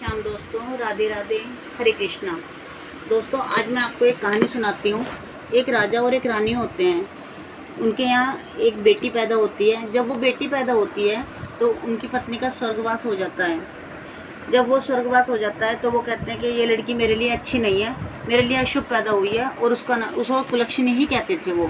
शाम दोस्तों, राधे राधे, हरे कृष्णा। दोस्तों आज मैं आपको एक कहानी सुनाती हूँ। एक राजा और एक रानी होते हैं। उनके यहाँ एक बेटी पैदा होती है। जब वो बेटी पैदा होती है तो उनकी पत्नी का स्वर्गवास हो जाता है। जब वो स्वर्गवास हो जाता है तो वो कहते हैं कि ये लड़की मेरे लिए अच्छी नहीं है, मेरे लिए अशुभ पैदा हुई है, और उसको कुलक्षणी ही कहते थे वो।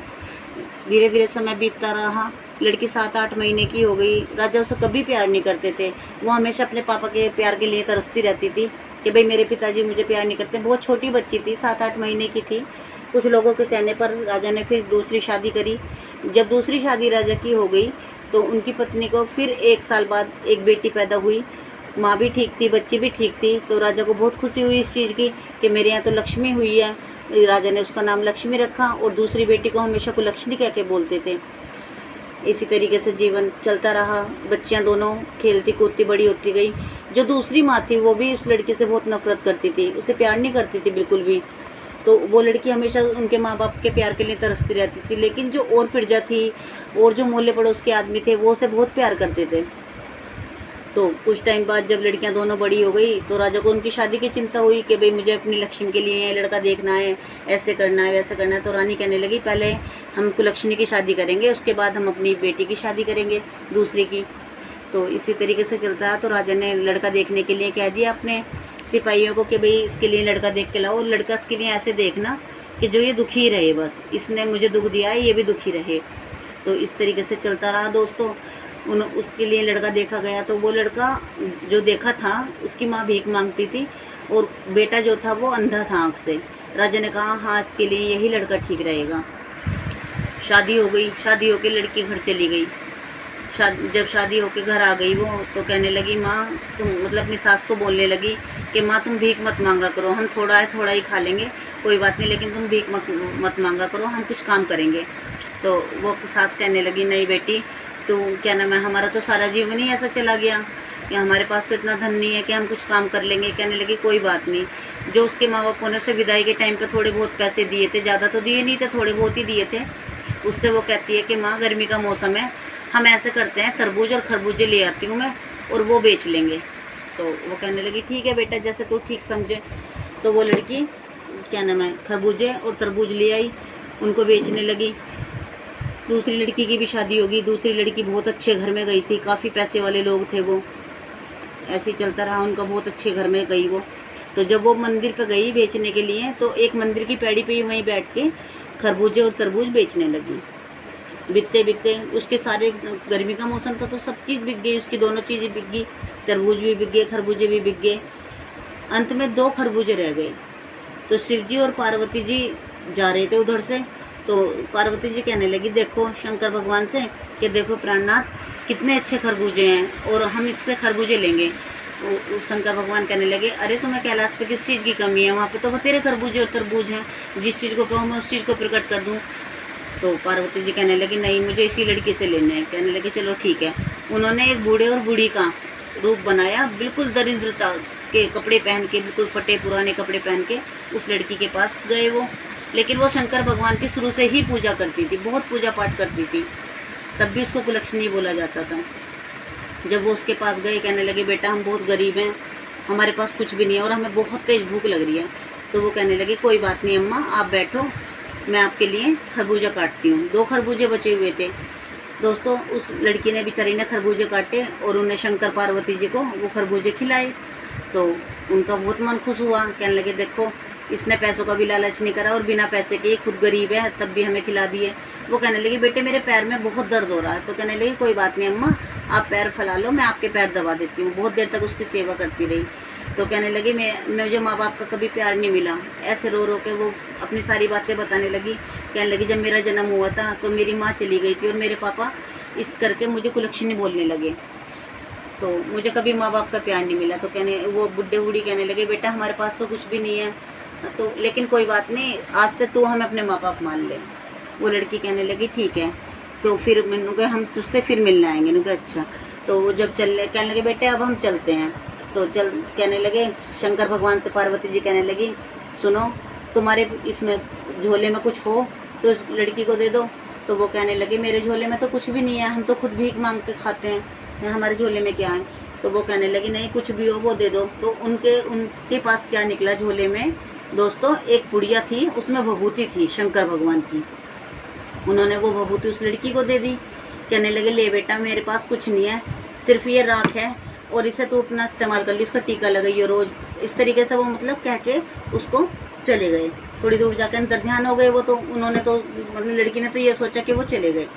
धीरे धीरे समय बीतता रहा। लड़की 7-8 महीने की हो गई। राजा उसे कभी प्यार नहीं करते थे। वो हमेशा अपने पापा के प्यार के लिए तरसती रहती थी कि भाई मेरे पिताजी मुझे प्यार नहीं करते। बहुत छोटी बच्ची थी, 7-8 महीने की थी। कुछ लोगों के कहने पर राजा ने फिर दूसरी शादी करी। जब दूसरी शादी राजा की हो गई तो उनकी पत्नी को फिर 1 साल बाद एक बेटी पैदा हुई। माँ भी ठीक थी, बच्ची भी ठीक थी। तो राजा को बहुत खुशी हुई इस चीज़ की कि मेरे यहाँ तो लक्ष्मी हुई है। राजा ने उसका नाम लक्ष्मी रखा और दूसरी बेटी को हमेशा कुलक्षणी कह के बोलते थे। इसी तरीके से जीवन चलता रहा। बच्चियां दोनों खेलती कूदती बड़ी होती गई। जो दूसरी माँ थी वो भी उस लड़की से बहुत नफरत करती थी, उसे प्यार नहीं करती थी बिल्कुल भी। तो वो लड़की हमेशा उनके माँ बाप के प्यार के लिए तरसती रहती थी। लेकिन जो और प्रजा थी और जो मोहल्ले पड़ोस के आदमी थे वो उसे बहुत प्यार करते थे। तो कुछ टाइम बाद जब लड़कियां दोनों बड़ी हो गई तो राजा को उनकी शादी की चिंता हुई कि भाई मुझे अपनी लक्ष्मी के लिए ये लड़का देखना है, ऐसे करना है, वैसे करना है। तो रानी कहने लगी पहले हम कुलक्षणी की शादी करेंगे, उसके बाद हम अपनी बेटी की शादी करेंगे, दूसरी की। तो इसी तरीके से चलता है। तो राजा ने लड़का देखने के लिए कह दिया अपने सिपाहियों को कि भाई इसके लिए लड़का देख के लाओ, और लड़का इसके लिए ऐसे देखना कि जो ये दुखी रहे, बस इसने मुझे दुख दिया है, ये भी दुखी रहे। तो इस तरीके से चलता रहा दोस्तों। उसके लिए लड़का देखा गया। तो वो लड़का जो देखा था उसकी माँ भीख मांगती थी और बेटा जो था वो अंधा था आँख से। राजा ने कहा हाँ इसके लिए यही लड़का ठीक रहेगा। शादी हो गई। शादी होके लड़की घर चली गई। जब शादी होके घर आ गई वो तो कहने लगी माँ तुम, मतलब अपनी सास को बोलने लगी कि माँ तुम भीख मत मांगा करो, हम थोड़ा है थोड़ा ही खा लेंगे, कोई बात नहीं, लेकिन तुम भीख मत मांगा करो, हम कुछ काम करेंगे। तो वो सास कहने लगी नहीं बेटी, तो क्या नाम है, हमारा तो सारा जीवन ही ऐसा चला गया कि हमारे पास तो इतना धन नहीं है कि हम कुछ काम कर लेंगे। कहने लगी कोई बात नहीं। जो उसके माँ बापों ने उसे विदाई के टाइम पे थोड़े बहुत पैसे दिए थे, ज़्यादा तो दिए नहीं थे, थोड़े बहुत ही दिए थे, उससे वो कहती है कि माँ गर्मी का मौसम है, हम ऐसे करते हैं तरबूज और खरबूजे ले आती हूँ मैं और वो बेच लेंगे। तो वो कहने लगी ठीक है बेटा, जैसे तू ठीक समझे। तो वो लड़की क्या नाम है खरबूजे और तरबूज ले आई, उनको बेचने लगी। दूसरी लड़की की भी शादी होगी। दूसरी लड़की बहुत अच्छे घर में गई थी, काफ़ी पैसे वाले लोग थे वो। ऐसे ही चलता रहा उनका, बहुत अच्छे घर में गई वो। तो जब वो मंदिर पे गई बेचने के लिए तो एक मंदिर की पैड़ी पे ही वहीं बैठ के खरबूजे और तरबूज बेचने लगी। बिकते बिकते उसके सारे, गर्मी का मौसम था तो सब चीज़ बिक गई उसकी, दोनों चीज़ें बिक गई, तरबूज भी बिक गए, खरबूजे भी बिक गए। अंत में 2 खरबूजे रह गए। तो शिव जी और पार्वती जी जा रहे थे उधर से। तो पार्वती जी कहने लगी देखो शंकर भगवान से कि देखो प्राणनाथ कितने अच्छे खरबूजे हैं और हम इससे खरबूजे लेंगे। वो शंकर भगवान कहने लगे अरे तुम्हें कैलाश पे किस चीज़ की कमी है, वहाँ पे तो बतेरे खरबूजे और तरबूज हैं, जिस चीज़ को कहूँ मैं उस चीज़ को प्रकट कर दूँ। तो पार्वती जी कहने लगी नहीं मुझे इसी लड़की से लेने हैं। कहने लगे चलो ठीक है। उन्होंने एक बूढ़े और बूढ़ी का रूप बनाया, बिल्कुल दरिद्रता के कपड़े पहन के, बिल्कुल फटे पुराने कपड़े पहन के उस लड़की के पास गए वो। लेकिन वो शंकर भगवान की शुरू से ही पूजा करती थी, बहुत पूजा पाठ करती थी, तब भी उसको कुलक्षणी बोला जाता था। जब वो उसके पास गए कहने लगे बेटा हम बहुत गरीब हैं, हमारे पास कुछ भी नहीं है और हमें बहुत तेज़ भूख लग रही है। तो वो कहने लगे कोई बात नहीं अम्मा आप बैठो, मैं आपके लिए खरबूजा काटती हूँ। 2 खरबूजे बचे हुए थे दोस्तों। उस लड़की ने बेचारी ने खरबूजे काटे और उन्हें शंकर पार्वती जी को वो खरबूजे खिलाए। तो उनका बहुत मन खुश हुआ। कहने लगे देखो इसने पैसों का भी लालच नहीं करा और बिना पैसे के, खुद गरीब है तब भी हमें खिला दिए। वो कहने लगी बेटे मेरे पैर में बहुत दर्द हो रहा है। तो कहने लगी कोई बात नहीं अम्मा आप पैर फैला लो, मैं आपके पैर दबा देती हूँ। बहुत देर तक उसकी सेवा करती रही। तो कहने लगी मुझे माँ बाप का कभी प्यार नहीं मिला। ऐसे रो रो के वो अपनी सारी बातें बताने लगी। कहने लगी जब मेरा जन्म हुआ था तो मेरी माँ चली गई थी और मेरे पापा इस करके मुझे कुलक्षणी बोलने लगे, तो मुझे कभी माँ बाप का प्यार नहीं मिला। तो वो बुढ़े बूढ़ी कहने लगे बेटा हमारे पास तो कुछ भी नहीं है, तो लेकिन कोई बात नहीं आज से तू हमें अपने माँ बाप मान ले। वो लड़की कहने लगी ठीक है। तो फिर मैंने कहा हम तुझसे फिर मिलने आएंगे। मैंने कहा अच्छा। तो वो जब कहने लगे बेटे अब हम चलते हैं। तो कहने लगे शंकर भगवान से पार्वती जी कहने लगी सुनो तुम्हारे इसमें झोले में कुछ हो तो इस लड़की को दे दो। तो वो कहने लगे मेरे झोले में तो कुछ भी नहीं है, हम तो खुद भीख मांग के खाते हैं, हमारे झोले में क्या है। तो वो कहने लगी नहीं कुछ भी हो वो दे दो। तो उनके पास क्या निकला झोले में दोस्तों, एक पुड़िया थी, उसमें भभूति थी शंकर भगवान की। उन्होंने वो भभूति उस लड़की को दे दी। कहने लगे ले बेटा मेरे पास कुछ नहीं है, सिर्फ ये राख है और इसे तू अपना इस्तेमाल कर ली, उसका टीका लगाइए रोज़। इस तरीके से वो मतलब कह के उसको चले गए। थोड़ी दूर जाकर अंतर ध्यान हो गए वो, तो उन्होंने तो मतलब लड़की ने तो ये सोचा कि वो चले गए,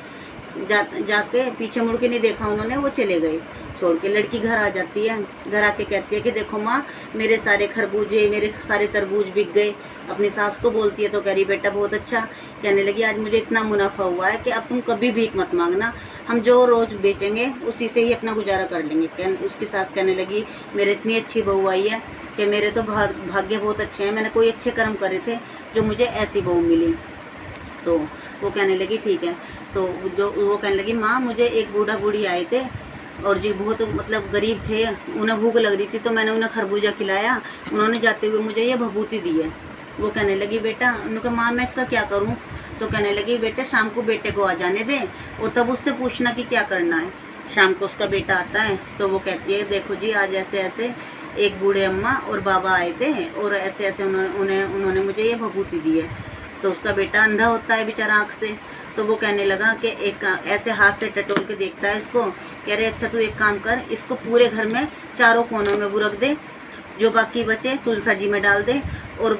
जाके पीछे मुड़ के नहीं देखा उन्होंने, वो चले गए छोड़ के। लड़की घर आ जाती है, घर आके कहती है कि देखो माँ मेरे सारे खरबूजे मेरे सारे तरबूज बिक गए। अपनी सास को बोलती है तो कह रही बेटा बहुत अच्छा। कहने लगी आज मुझे इतना मुनाफा हुआ है कि अब तुम कभी भीख मत मांगना, हम जो रोज़ बेचेंगे उसी से ही अपना गुजारा कर लेंगे। उसकी सास कहने लगी मेरे इतनी अच्छी बहू आई है कि मेरे तो भाग्य बहुत अच्छे हैं, मैंने कोई अच्छे कर्म करे थे जो मुझे ऐसी बहू मिली। तो वो कहने लगी ठीक है। तो वो कहने लगी माँ मुझे एक बूढ़ा बूढ़ी आए थे और जी बहुत मतलब गरीब थे, उन्हें भूख लग रही थी तो मैंने उन्हें खरबूजा खिलाया, उन्होंने जाते हुए मुझे ये भभूति दी है। वो कहने लगी बेटा, उन्होंने कहा माँ मैं इसका क्या करूँ। तो कहने लगी बेटे शाम को बेटे को आ जाने दे और तब उससे पूछना कि क्या करना है। शाम को उसका बेटा आता है तो वो कहती है देखो जी आज ऐसे ऐसे एक बूढ़े अम्मा और बाबा आए थे और ऐसे ऐसे उन्होंने मुझे ये भभूति दी है। तो उसका बेटा अंधा होता है बेचारा आँख से, तो वो कहने लगा कि एक ऐसे हाथ से टटोल के देखता है इसको, कह रहे अच्छा तू एक काम कर, इसको पूरे घर में चारों कोनों में बुरक दे, जो बाकी बचे तुलसा जी में डाल दे और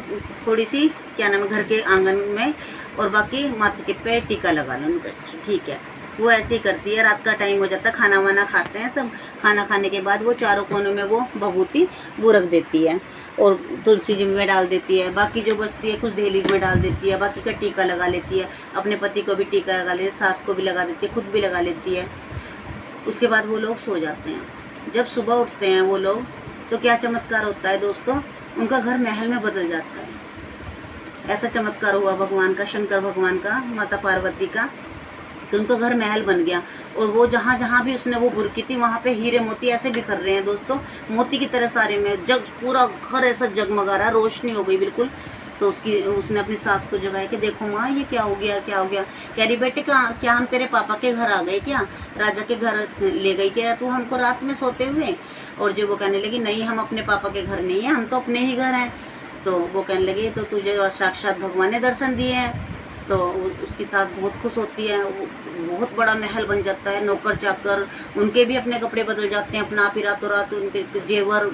थोड़ी सी क्या नाम है घर के आंगन में, और बाकी माथे के पे टीका लगा लो। अच्छा ठीक है। वो ऐसे ही करती है। रात का टाइम हो जाता है, खाना वाना खाते हैं सब, खाना खाने के बाद वो चारों कोनों में वो भभूति बुरक देती है और तुलसी जी में डाल देती है। बाकी जो बचती है कुछ दहलीज में डाल देती है, बाकी का टीका लगा लेती है, अपने पति को भी टीका लगा लेती है, सास को भी लगा देती है, खुद भी लगा लेती है। उसके बाद वो लोग सो जाते हैं। जब सुबह उठते हैं वो लोग तो क्या चमत्कार होता है दोस्तों, उनका घर महल में बदल जाता है। ऐसा चमत्कार हुआ भगवान का, शंकर भगवान का, माता पार्वती का, तो उनका घर महल बन गया। और वो जहाँ जहाँ भी उसने वो बुरकी थी वहाँ पे हीरे मोती ऐसे बिखर रहे हैं दोस्तों, मोती की तरह सारे में, जग पूरा घर ऐसा जगमगा रहा, रोशनी हो गई बिल्कुल। तो उसने अपनी सास को जगाया कि देखो माँ ये क्या हो गया क्या हो गया। कह रही बेटे क्या हम तेरे पापा के घर आ गए क्या, राजा के घर ले गई क्या तू हमको रात में सोते हुए। और जो वो कहने लगी नहीं हम अपने पापा के घर नहीं है, हम तो अपने ही घर हैं। तो वो कहने लगे तो तुझे साक्षात भगवान ने दर्शन दिए हैं। तो उसकी सास बहुत खुश होती है, बहुत बड़ा महल बन जाता है, नौकर चाकर उनके भी अपने कपड़े बदल जाते हैं अपना आप ही रातों रात, उनके जेवर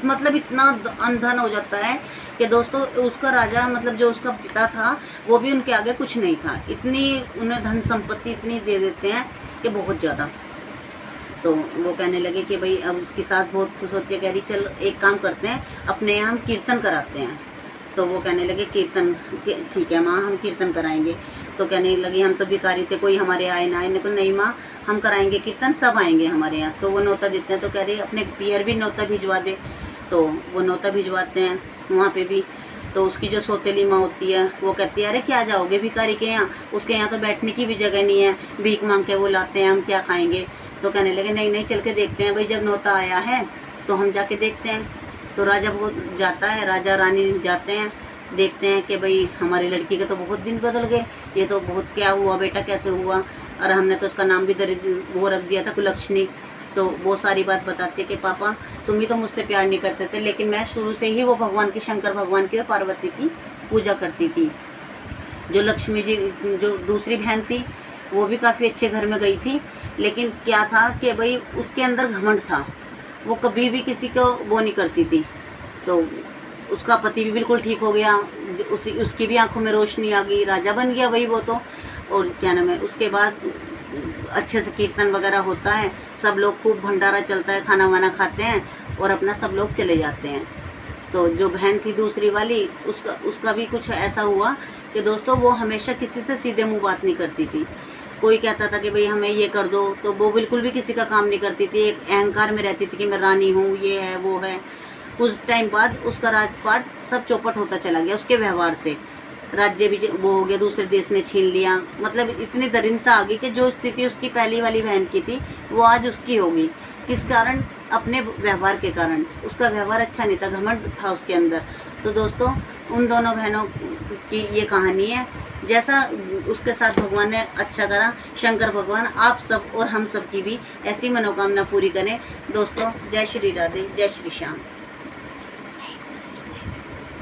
मतलब इतना अनधन हो जाता है कि दोस्तों उसका राजा मतलब जो उसका पिता था वो भी उनके आगे कुछ नहीं था, इतनी उन्हें धन संपत्ति इतनी दे देते हैं कि बहुत ज़्यादा। तो वो कहने लगे कि भाई अब उसकी सास बहुत खुश होती है, कह रही चल एक काम करते हैं अपने यहाँ हम कीर्तन कराते हैं। तो वो कहने लगे कीर्तन ठीक है माँ हम कीर्तन कराएंगे। तो कहने लगी हम तो भिखारी थे, कोई हमारे आए ना आए। इनको नहीं माँ हम कराएंगे कीर्तन, सब आएंगे हमारे यहाँ। तो वो न्योता देते हैं, तो कह रहे अपने पियर भी न्योता भिजवा दे। तो वो न्योता भिजवाते हैं वहाँ पे भी। तो उसकी जो सौतेली माँ होती है वो कहती है अरे क्या जाओगे भिखारी के यहाँ, उसके यहाँ तो बैठने की भी जगह नहीं है, भीख मांग के वो लाते हैं, हम क्या खाएँगे। तो कहने लगे नहीं नहीं चल के देखते हैं भाई, जब न्योता आया है तो हम जाके देखते हैं। तो राजा बहुत जाता है, राजा रानी जाते हैं, देखते हैं कि भाई हमारी लड़की के तो बहुत दिन बदल गए, ये तो बहुत क्या हुआ बेटा कैसे हुआ, और हमने तो उसका नाम भी वो रख दिया था कुलक्षणी। तो वो सारी बात बताती है कि पापा तुम ही तो मुझसे प्यार नहीं करते थे, लेकिन मैं शुरू से ही वो भगवान की, शंकर भगवान की और पार्वती की पूजा करती थी। जो लक्ष्मी जी जो दूसरी बहन थी वो भी काफ़ी अच्छे घर में गई थी, लेकिन क्या था कि भाई उसके अंदर घमंड था, वो कभी भी किसी को वो नहीं करती थी। तो उसका पति भी बिल्कुल ठीक हो गया, उसकी भी आंखों में रोशनी आ गई, राजा बन गया वही वो तो। और क्या नाम है उसके बाद अच्छे से कीर्तन वगैरह होता है, सब लोग खूब भंडारा चलता है, खाना वाना खाते हैं और अपना सब लोग चले जाते हैं। तो जो बहन थी दूसरी वाली उसका भी कुछ ऐसा हुआ कि दोस्तों वो हमेशा किसी से सीधे मुँह बात नहीं करती थी। कोई कहता था कि भाई हमें ये कर दो तो वो बिल्कुल भी किसी का काम नहीं करती थी, एक अहंकार में रहती थी कि मैं रानी हूँ, ये है वो है। कुछ टाइम बाद उसका राजपाट सब चौपट होता चला गया उसके व्यवहार से, राज्य भी वो हो गया, दूसरे देश ने छीन लिया, मतलब इतनी दरिद्रता आ गई कि जो स्थिति उसकी पहली वाली बहन की थी वो आज उसकी हो गई। किस कारण? अपने व्यवहार के कारण। उसका व्यवहार अच्छा नहीं था, घमंड था उसके अंदर। तो दोस्तों उन दोनों बहनों की ये कहानी है। जैसा उसके साथ भगवान ने अच्छा करा। शंकर भगवान आप सब और हम सब की भी ऐसी मनोकामना पूरी करें। दोस्तों जय श्री राधे, जय श्री श्याम।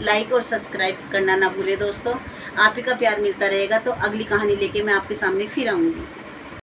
लाइक और सब्सक्राइब करना ना भूले दोस्तों। आप ही का प्यार मिलता रहेगा तो अगली कहानी लेके मैं आपके सामने फिर आऊँगी।